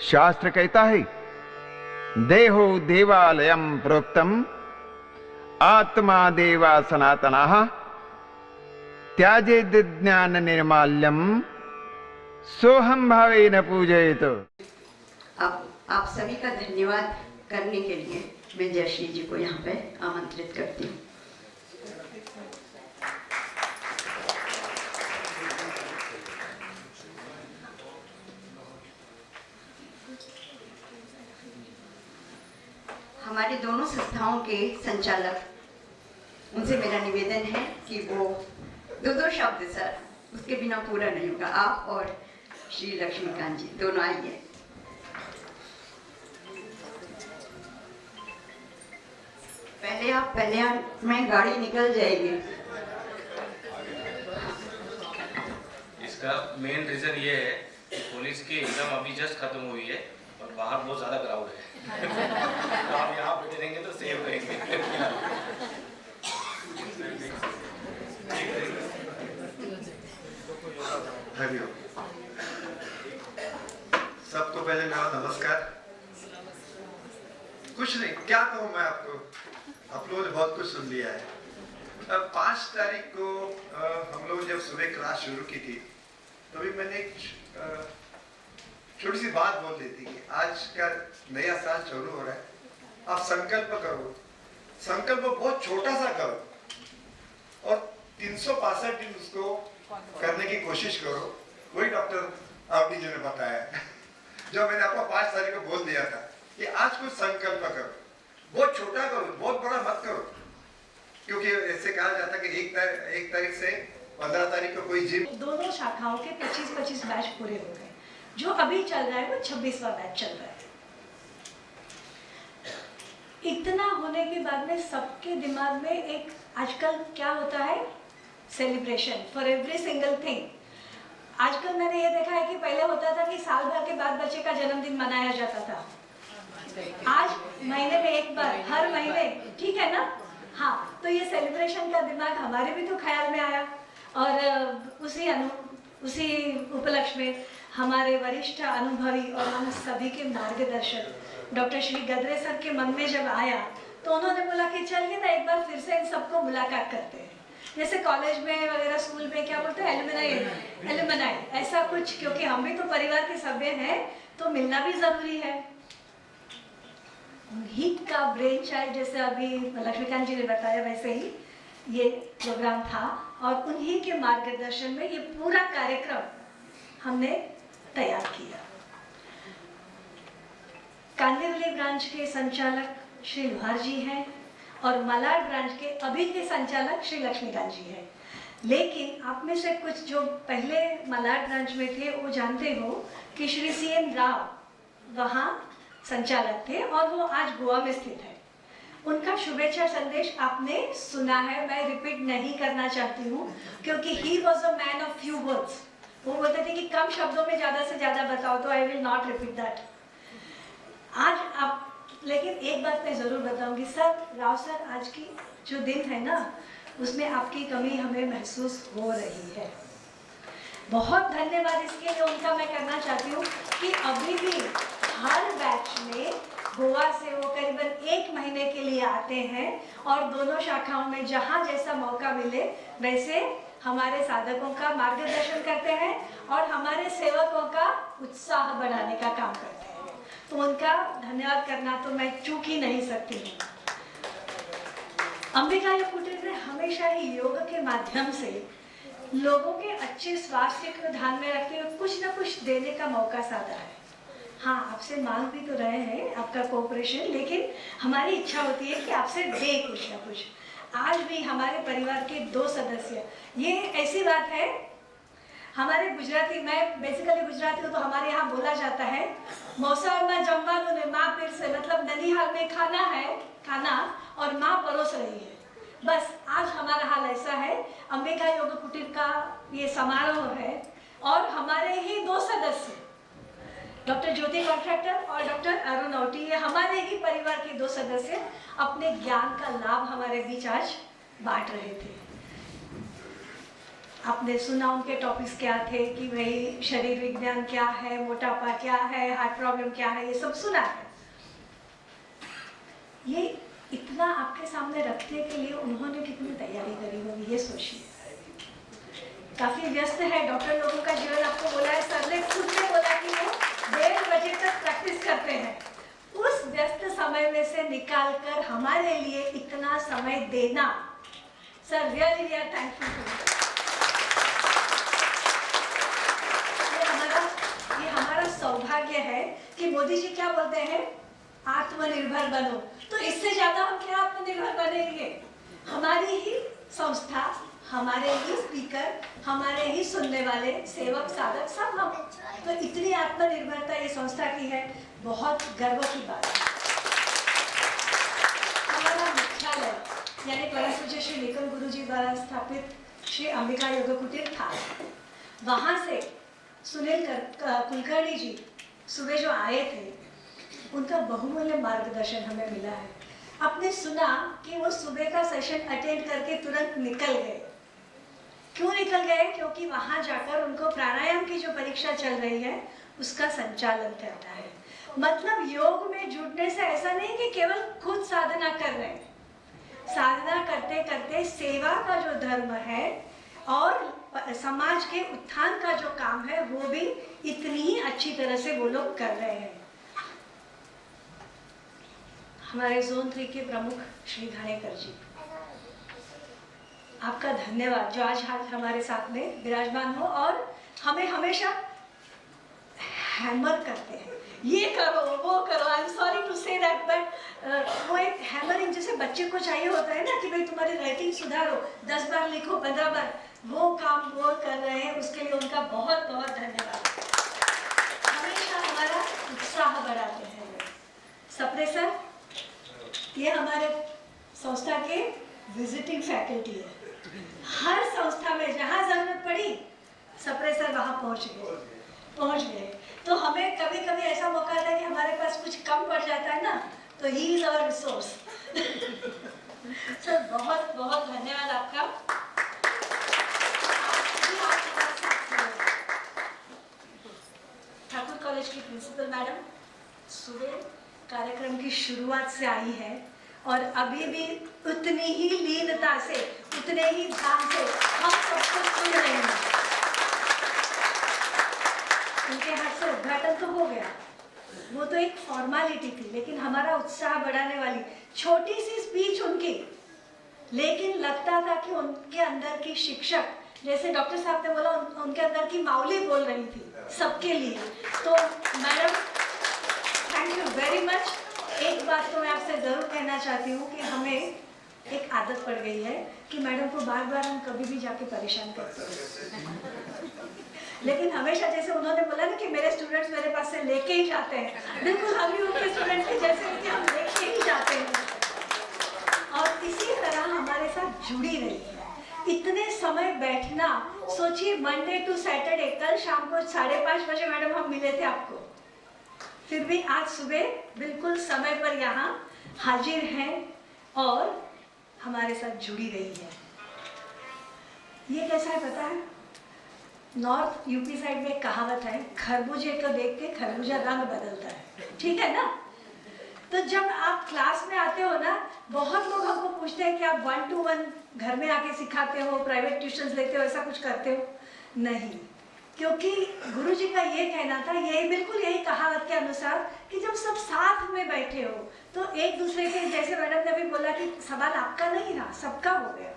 शास्त्र कहता है, देहो देवालयम प्रोक्तम आत्मा देवा सनातनः त्याजेद ज्ञान निर्माल्यम सोहम भावेन पूजयेत। आप सभी का धन्यवाद करने के लिए मैं जयश्री जी को यहाँ पे आमंत्रित करती हूँ। हमारे दोनों संस्थाओं के संचालक, उनसे मेरा निवेदन है कि वो दो शब्द सर, उसके बिना पूरा नहीं होगा। आप और श्री लक्ष्मीकांत जी दोनों आइए। पहले आप में गाड़ी निकल जाएगी। इसका मेन रीजन ये है कि पुलिस की एग्जाम अभी जस्ट खत्म हुई है और बाहर बहुत ज्यादा क्राउड है। तो आप यहाँ बैठे रहेंगे तो सेफ रहेंगे। हरिओम। सबको पहले मेरा नमस्कार। कुछ नहीं, क्या कहूँ मैं आपको, आप लोगों ने बहुत कुछ सुन लिया है। 5 तारीख को हम लोग जब सुबह क्लास शुरू की थी तभी मैंने एक छोटी सी बात बोल दी थी कि आज का नया साल शुरू हो रहा है, आप संकल्प करो। संकल्प बहुत छोटा सा करो और 365 दिन उसको करने की कोशिश करो। वही डॉक्टर आवटी जी ने बताया जो मैंने आपको 5 तारीख को बोल दिया था कि आज कुछ संकल्प करो, बहुत छोटा करो, बहुत बड़ा मत करो। क्योंकि ऐसे कहा जाता है कि 1 तारीख से 15 तारीख को कोई जिम। दोनों शाखाओं के 25-25 बैच पूरे हो गए। जो अभी चल रहा है वो 26वां बैच चल रहा है। इतना होने के बाद में सबके दिमाग में एक आजकल क्या होता है, celebration for every single thing. आजकल मैंने ये देखा है कि पहले होता था कि साल भर के बाद बच्चे का जन्मदिन मनाया जाता था, आज महीने में एक बार, हर महीने, ठीक है ना। हाँ, तो ये सेलिब्रेशन का दिमाग हमारे भी तो ख्याल में आया और उसी उपलक्ष्य में हमारे वरिष्ठ अनुभवी और हम सभी के मार्गदर्शक डॉक्टर श्री गदरे सर के मन में जब आया तो उन्होंने बोला कि चलिए ना एक बार फिर से इन सबको मुलाकात करते हैं। जैसे कॉलेज में वगैरह, स्कूल में क्या बोलते हैं, एलुमनाई, ऐसा कुछ, क्योंकि हम भी तो परिवार के सभ्य हैं तो मिलना भी जरूरी है। उन्हीं का ब्रेन चाइल्ड, जैसे अभी लक्ष्मीकांत जी ने बताया वैसे ही ये प्रोग्राम था और उन्हीं के मार्गदर्शन में ये पूरा कार्यक्रम हमने तैयार किया। कांदिवली ब्रांच के संचालक श्री लोहार जी हैं और मलाड ब्रांच के अभी के संचालक श्री लक्ष्मीकांत जी हैं। लेकिन आप में से कुछ जो पहले मलाड ब्रांच में थे वो जानते हो कि श्री CN राव वहाँ संचालक थे और वो आज गोवा में स्थित है। उनका शुभेच्छा संदेश आपने सुना है, मैं रिपीट नहीं करना चाहती हूँ क्योंकि he was a man of few words. वो बोलते थे कि कम शब्दों में ज़्यादा से ज़्यादा बताओ, तो I will not repeat that. आज आप, लेकिन एक बात मैं ज़रूर बताऊंगी सर, राव सर, आज की जो दिन है ना उसमें आपकी कमी हमें महसूस हो रही है। बहुत धन्यवाद इसके लिए उनका मैं करना चाहती हूँ कि अभी भी हर बैच में गोवा से वो करीबन 1 महीने के लिए आते हैं और दोनों शाखाओं में जहाँ जैसा मौका मिले वैसे हमारे साधकों का मार्गदर्शन करते हैं और हमारे सेवकों का उत्साह बढ़ाने का काम करते हैं। तो उनका धन्यवाद करना तो मैं चूक ही नहीं सकती हूँ। अंबिका योग कुटीर ने हमेशा ही योग के माध्यम से लोगों के अच्छे स्वास्थ्य को ध्यान में रखते हुए कुछ न कुछ देने का मौका साधा है। हाँ, आपसे मांग भी तो रहे हैं आपका कोऑपरेशन, लेकिन हमारी इच्छा होती है कि आपसे दे कुछ न कुछ। आज भी हमारे परिवार के 2 सदस्य, ये ऐसी बात है, हमारे गुजराती, मैं बेसिकली गुजराती हूँ तो हमारे यहाँ बोला जाता है मौसम में जमवानों ने माँ फिर से, मतलब ननिहाल में खाना है, खाना और माँ परोस रही है। बस आज हमारा हाल ऐसा है। अंबिका योग कुटीर का ये समारोह है और हमारे ही 2 सदस्य डॉक्टर ज्योति कॉन्ट्रैक्टर और डॉक्टर अरुण औटी, ये हमारे ही परिवार के 2 सदस्य अपने ज्ञान का लाभ हमारे बीच आज बांट रहे थे। आपने सुना उनके टॉपिक्स क्या थे कि भाई शरीर विज्ञान क्या है, मोटापा क्या है, हार्ट प्रॉब्लम क्या है, ये सब सुना है। ये इतना आपके सामने रखने के लिए उन्होंने कितनी तैयारी करी होगी, ये सोचिए। काफी व्यस्त है डॉक्टर लोगों का जीवन, आपको बोला है सर ने, खुद ने बोला कि वो 1:30 बजे तक प्रैक्टिस करते हैं। उस व्यस्त समय में से निकाल कर हमारे लिए इतना समय देना, sir really we are thankful. ये हमारा सौभाग्य है कि मोदी जी क्या बोलते हैं, आत्मनिर्भर बनो। तो इससे ज्यादा हम क्या आत्मनिर्भर बनेंगे? हमारी ही संस्था, हमारे ही स्पीकर, हमारे ही सुनने वाले सेवक साधक सब हम। तो इतनी आत्मनिर्भरता ये संस्था की है, बहुत गर्व की बात है। हमारा मुख्यालय यानी परम पूज्य श्री निकम गुरु जी द्वारा स्थापित श्री अंबिका योग कुटीर था। वहाँ से सुनील कुलकर्णी जी सुबह जो आए थे, उनका बहुमूल्य मार्गदर्शन हमें मिला है। आपने सुना कि वो सुबह का सेशन अटेंड करके तुरंत निकल गए। क्यों निकल गए? क्योंकि वहां जाकर उनको प्राणायाम की जो परीक्षा चल रही है उसका संचालन करना है। मतलब योग में जुड़ने से ऐसा नहीं कि केवल खुद साधना कर रहे हैं, साधना करते करते सेवा का जो धर्म है और समाज के उत्थान का जो काम है वो भी इतनी ही अच्छी तरह से वो लोग कर रहे हैं। हमारे जोन 3 के प्रमुख श्री घाणेकर जी, आपका धन्यवाद जो आज हमारे साथ में विराजमान हो और हमें हमेशा हैमर करते हैं, ये करो वो करो। I am sorry to say that, but वो एक हैमरिंग जैसे बच्चे को चाहिए होता है ना कि भाई तुम्हारी राइटिंग सुधारो, 10 बार लिखो, 15 बार, वो काम वो कर रहे हैं। उसके लिए उनका बहुत बहुत धन्यवाद। हमेशा हमारा उत्साह बढ़ाते हैं। सपने सर, ये हमारे संस्था के विजिटिंग फैकल्टी है। हर संस्था में जहाँ जरूरत पड़ी सपने सर वहाँ पहुँच गए। तो हमें कभी कभी ऐसा मौका आता है कि हमारे पास कुछ कम पड़ जाता है ना, तो he is our resource. Sir बहुत बहुत धन्यवाद आपका। ठाकुर कॉलेज की प्रिंसिपल मैडम सुबह कार्यक्रम की शुरुआत से आई है और अभी भी उतनी ही लीनता से, उतने ही ध्यान से हम सबको सुन रहे हैं। उनके हाथ से उद्घाटन तो हो गया, वो तो एक फॉर्मेलिटी थी, लेकिन हमारा उत्साह बढ़ाने वाली छोटी सी स्पीच उनकी, लेकिन लगता था कि उनके अंदर की शिक्षक, जैसे डॉक्टर साहब ने बोला, उनके अंदर की माउली बोल रही थी सबके लिए। तो madam thank you very much. एक बात तो मैं आपसे ज़रूर कहना चाहती हूँ कि हमें एक आदत पड़ गई है कि मैडम को बार बार हम कभी भी जाके परेशान करते हैं, लेकिन हमेशा जैसे उन्होंने बोला ना कि मेरे स्टूडेंट्स मेरे पास से लेके ही जाते हैं, बिल्कुल हम भी उनके स्टूडेंट्स के जैसे कि हम लेके ही जाते हैं और इसी तरह हमारे साथ जुड़ी रही है। इतने समय बैठना, सोचिए मंडे टू सैटरडे, कल शाम को 5:30 बजे मैडम हम मिले थे आपको, फिर भी आज सुबह बिल्कुल समय पर यहाँ हाजिर हैं और हमारे साथ जुड़ी रही है। ये कैसा है पता है? नॉर्थ यूपी साइड में एक कहावत है, खरबूजे को देख के खरबूजा रंग बदलता है, ठीक है ना? तो जब आप क्लास में आते हो ना, बहुत लोग हमको पूछते हैं कि आप 1-to-1 घर में आके सिखाते हो, प्राइवेट ट्यूशंस लेते हो, ऐसा कुछ करते हो? नहीं, क्योंकि गुरुजी का ये कहना था, यही बिल्कुल यही कहावत के अनुसार, कि जब सब साथ में बैठे हो तो एक दूसरे के, जैसे मैडम ने भी बोला कि सवाल आपका नहीं रहा, सबका हो गया।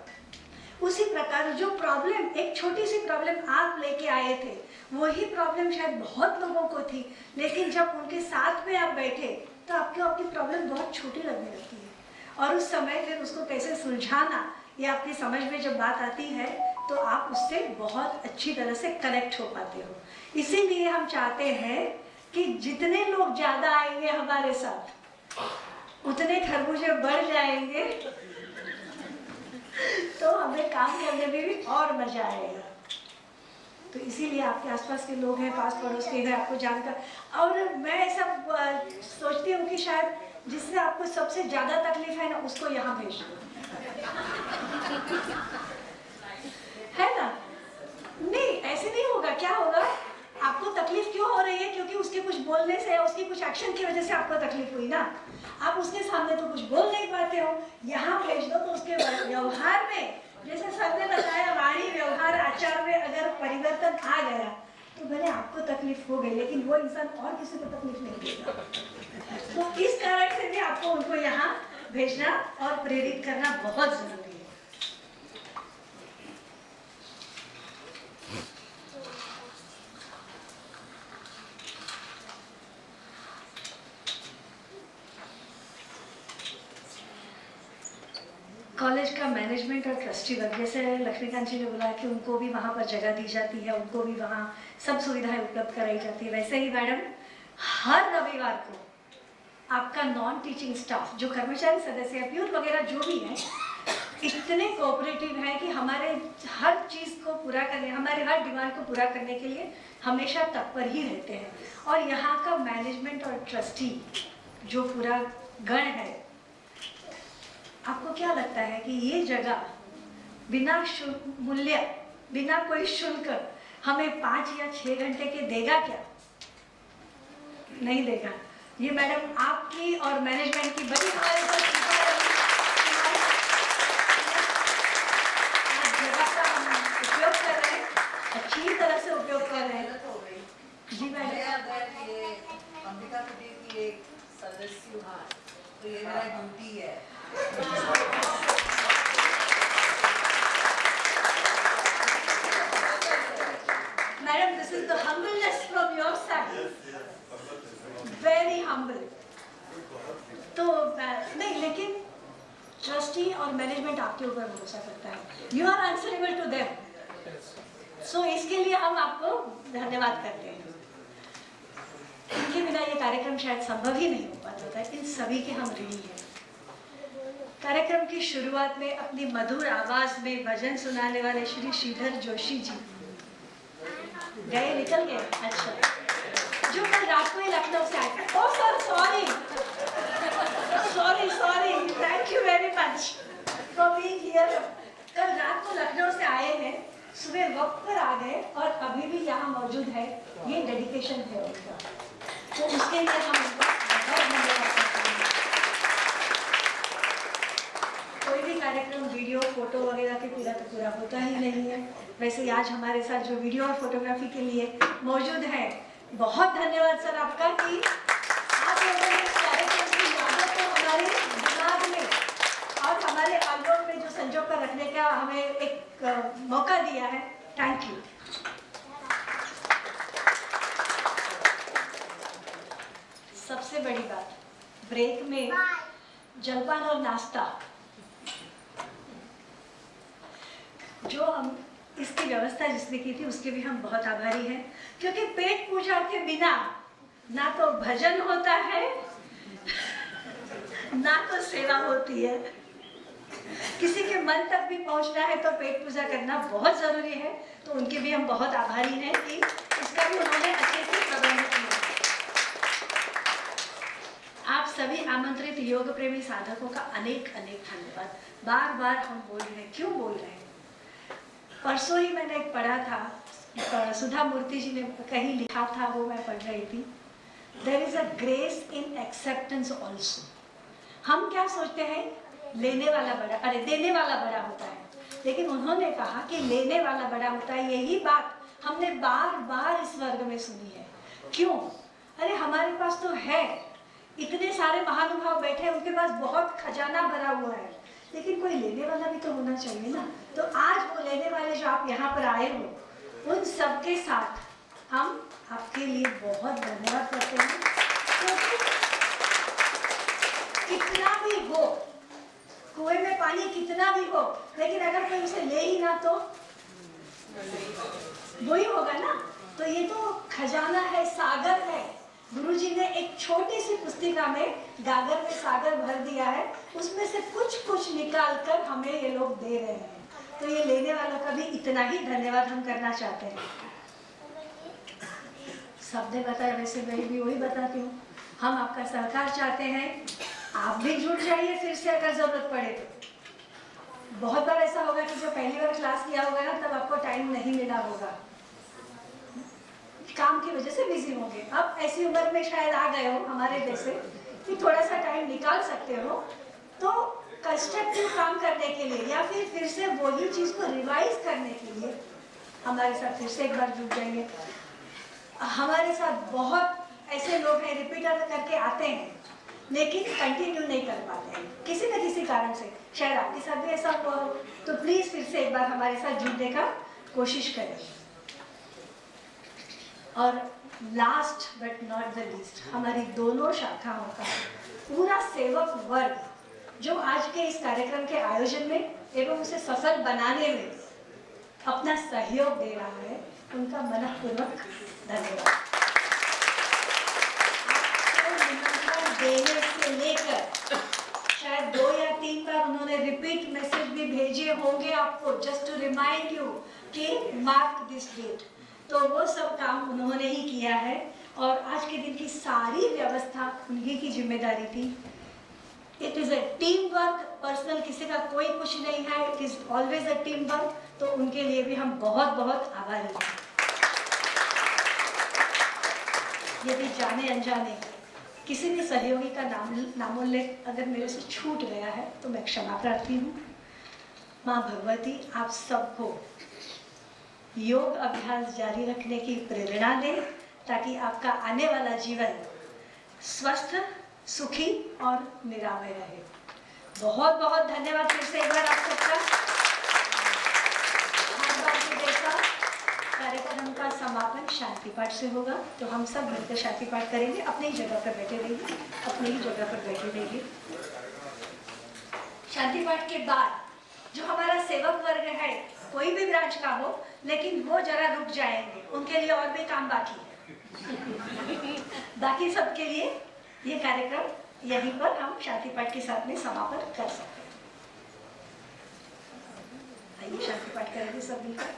उसी प्रकार जो प्रॉब्लम, एक छोटी सी प्रॉब्लम आप लेके आए थे, वही प्रॉब्लम शायद बहुत लोगों को थी, लेकिन जब उनके साथ में आप बैठे तो आपको आपकी प्रॉब्लम बहुत छोटी लगने लगती है और उस समय फिर उसको कैसे सुलझाना, ये आपकी समझ में जब बात आती है तो आप उससे बहुत अच्छी तरह से कनेक्ट हो पाते हो। इसीलिए हम चाहते हैं कि जितने लोग ज़्यादा आएंगे हमारे साथ, उतने खरबूजे बढ़ जाएंगे, तो हमें काम करने में भी और मजा आएगा। तो इसीलिए आपके आसपास के लोग हैं, पास पड़ोस के हैं, आपको जानकर, और मैं ऐसा सोचती हूँ कि शायद जिससे आपको सबसे ज़्यादा तकलीफ है ना, उसको यहाँ भेज दो, है ना? नहीं, ऐसे नहीं होगा। क्या होगा, आपको तकलीफ क्यों हो रही है? क्योंकि उसके कुछ बोलने से या उसकी कुछ एक्शन की वजह से आपको तकलीफ हुई ना। आप उसके सामने तो कुछ बोल नहीं पाते हो, यहाँ भेज दो तो उसके व्यवहार में, जैसे सर ने बताया, वाणी व्यवहार आचार में अगर परिवर्तन आ गया तो भले आपको तकलीफ हो गई, लेकिन वो इंसान और किसी को तकलीफ नहीं देगा। तो इस कारण से भी आपको उनको यहाँ भेजना और प्रेरित करना बहुत जरूरी है। कॉलेज का मैनेजमेंट और ट्रस्टी वर्ग, जैसे लक्ष्मीकांत जी ने बोला कि उनको भी वहाँ पर जगह दी जाती है, उनको भी वहाँ सब सुविधाएं उपलब्ध कराई जाती है, वैसे ही मैडम हर रविवार को आपका नॉन टीचिंग स्टाफ, जो कर्मचारी सदस्य प्यून वगैरह जो भी हैं, इतने कोऑपरेटिव हैं कि हमारे हर चीज़ को पूरा करने, हमारे हर डिमांड को पूरा करने के लिए हमेशा तत्पर ही रहते हैं। और यहाँ का मैनेजमेंट और ट्रस्टी जो पूरा गण है, आपको क्या लगता है कि ये जगह बिना मूल्य, बिना कोई शुल्क हमें 5 या 6 घंटे के देगा क्या? नहीं देगा। ये मैडम आपकी और मैनेजमेंट की बड़ी हमारे ऊपर कृपा रही। आज जगह का हम उपयोग कर रहे हैं, अच्छी तरह से उपयोग कर रहे हैं। जी मैडम, अंबिका कुटीर की एक सदस्य हूँ, तो ये मेरा ड्यूटी है। Madam, this is the humbleness from your side, very humble। तो नहीं, लेकिन ट्रस्टी और मैनेजमेंट आपके ऊपर भरोसा करता है, you are answerable to them. So इसके लिए हम आपको धन्यवाद करते हैं। इनके बिना ये कार्यक्रम शायद संभव ही नहीं हो पाता था। इन सभी के हम ऋणी हैं। कार्यक्रम की शुरुआत में अपनी मधुर आवाज में भजन सुनाने वाले श्री श्रीधर जोशी जी गए, निकल गए। अच्छा, जो कल रात को ही लखनऊ से आए। Oh sir, sorry sorry sorry, thank you very much for being here. कल रात को लखनऊ से आए हैं, सुबह वक्त पर आ गए और अभी भी यहाँ मौजूद है। ये डेडिकेशन है उनका, तो उसके लिए हम उनका बहुत धन्यवाद करते हैं। कोई भी कार्यक्रम वीडियो फोटो वगैरह के पूरा तो पूरा होता ही नहीं है। वैसे आज हमारे साथ जो वीडियो और फोटोग्राफी के लिए मौजूद है, बहुत धन्यवाद सर आपका कि आप लोगों ने इस कार्यक्रम की यादों को हमारे दिमाग में और हमारे एल्बम में जो संजो कर रखने का हमें एक मौका दिया है। Thank you. सबसे बड़ी बात, ब्रेक में जलपान और नाश्ता जो हम इसकी व्यवस्था जिसने की थी उसके भी हम बहुत आभारी हैं, क्योंकि पेट पूजा के बिना ना तो भजन होता है ना तो सेवा होती है। किसी के मन तक भी पहुंचना है तो पेट पूजा करना बहुत जरूरी है। तो उनके भी हम बहुत आभारी हैं कि इसका भी उन्होंने अच्छे से प्रबंध किया। आप सभी आमंत्रित योग प्रेमी साधकों का अनेक अनेक धन्यवाद। बार बार हम बोल रहे हैं, क्यों बोल रहे हैं? परसों ही मैंने एक पढ़ा था, सुधा मूर्ति जी ने कहीं लिखा था, वो मैं पढ़ रही थी। There is a grace in acceptance also. हम क्या सोचते हैं, लेने वाला बड़ा, अरे देने वाला बड़ा होता है, लेकिन उन्होंने कहा कि लेने वाला बड़ा होता है। यही बात हमने बार बार इस वर्ग में सुनी है। क्यों? अरे हमारे पास तो है, इतने सारे महानुभाव बैठे हैं, उनके पास बहुत खजाना भरा हुआ है, लेकिन कोई लेने वाला भी तो होना चाहिए ना। तो आज वो लेने वाले जो आप यहाँ पर आए हो, उन सबके साथ हम आपके लिए बहुत धन्यवाद करते हैं। क्योंकि कितना भी हो, कुएं में पानी कितना भी हो, लेकिन अगर कोई उसे ले ही ना तो वही होगा ना। तो ये तो खजाना है, सागर है। गुरुजी ने एक छोटी सी पुस्तिका में गागर में सागर भर दिया है, उसमें से कुछ कुछ निकाल कर हमें ये लोग दे रहे हैं। तो ये लेने वालों का भी इतना ही धन्यवाद हम करना चाहते हैं। सबने बताया, वैसे मैं भी वही बताती हूँ। हम आपका सहकार चाहते हैं, आप भी जुड़ जाइए फिर से अगर जरूरत पड़े तो। बहुत बार ऐसा होगा कि जो पहली बार क्लास किया होगा ना, तब आपको टाइम नहीं मिला होगा, काम की वजह से बिजी होंगे। अब ऐसी उम्र में शायद आ गए हो हमारे जैसे कि थोड़ा सा टाइम निकाल सकते हो, तो कंस्ट्रक्टिव काम करने के लिए या फिर से वही चीज़ को रिवाइज करने के लिए हमारे साथ फिर से एक बार जुड़ जाइए। हमारे साथ बहुत ऐसे लोग हैं रिपीटर करके आते हैं लेकिन कंटिन्यू नहीं कर पाते हैं किसी न किसी कारण से, शायद आपके साथ भी ऐसा हुआ हो, तो प्लीज फिर से एक बार हमारे साथ जुड़ने का कोशिश करें। और last but not the least, हमारी दोनों शाखाओं का पूरा सेवक वर्ग जो आज के इस कार्यक्रम के आयोजन में एवं उसे सफल बनाने में अपना सहयोग दे रहा है, उनका मनपूर्वक धन्यवाद। देने से लेकर शायद 2 या 3 बार उन्होंने रिपीट मैसेज भी भेजे होंगे आपको, जस्ट टू रिमाइंड यू कि मार्क दिस डेट, तो वो सब काम उन्होंने ही किया है और आज के दिन की सारी व्यवस्था उन्हीं की जिम्मेदारी थी। It is a team work, personal किसी का कोई कुछ नहीं है, it is always a team work, तो उनके लिए भी हम बहुत बहुत आभारी हैं। यदि जाने अनजाने किसी भी सहयोगी का नामोल्लेख अगर मेरे से छूट गया है तो मैं क्षमा प्रार्थी हूँ। माँ भगवती आप सबको योग अभ्यास जारी रखने की प्रेरणा दे ताकि आपका आने वाला जीवन स्वस्थ, सुखी और निरामय रहे। बहुत बहुत धन्यवाद फिर से एक बार आप सबका। कार्यक्रम का समापन शांति पाठ से होगा, तो हम सब मिलकर शांति पाठ करेंगे। अपनी ही जगह पर बैठे रहिए, अपनी ही जगह पर बैठे रहिए। शांति पाठ के बाद जो हमारा सेवक वर्ग है, कोई भी ब्रांच का हो, लेकिन वो जरा रुक जाएंगे, उनके लिए और भी काम बाकी है। बाकी सबके लिए ये कार्यक्रम यहीं पर हम शांति पाठ के साथ में समापन कर सकते हैं। आइए शांति पाठ करेंगे सब मिलकर।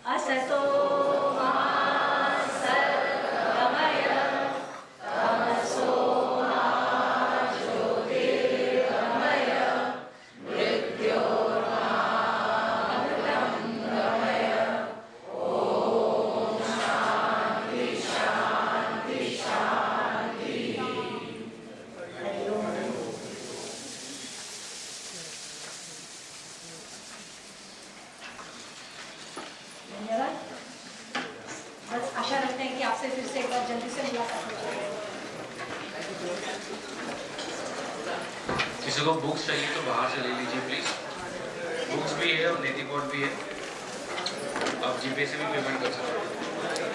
असतो मा सद्गमय तमसो मा ज्योतिर्गमय मृत्योर्मा अमृतं गमय। ओम शांति शांति शांति। हरि ओम। धन्यवाद। बस आशा रखते हैं कि आपसे फिर से एक बार जल्दी से मुलाकात हो जाएगी। किसी को बुक्स चाहिए तो बाहर से ले लीजिए प्लीज। बुक्स भी है और नेती बोर्ड भी है, आप जीपे से भी पेमेंट कर सकते हैं।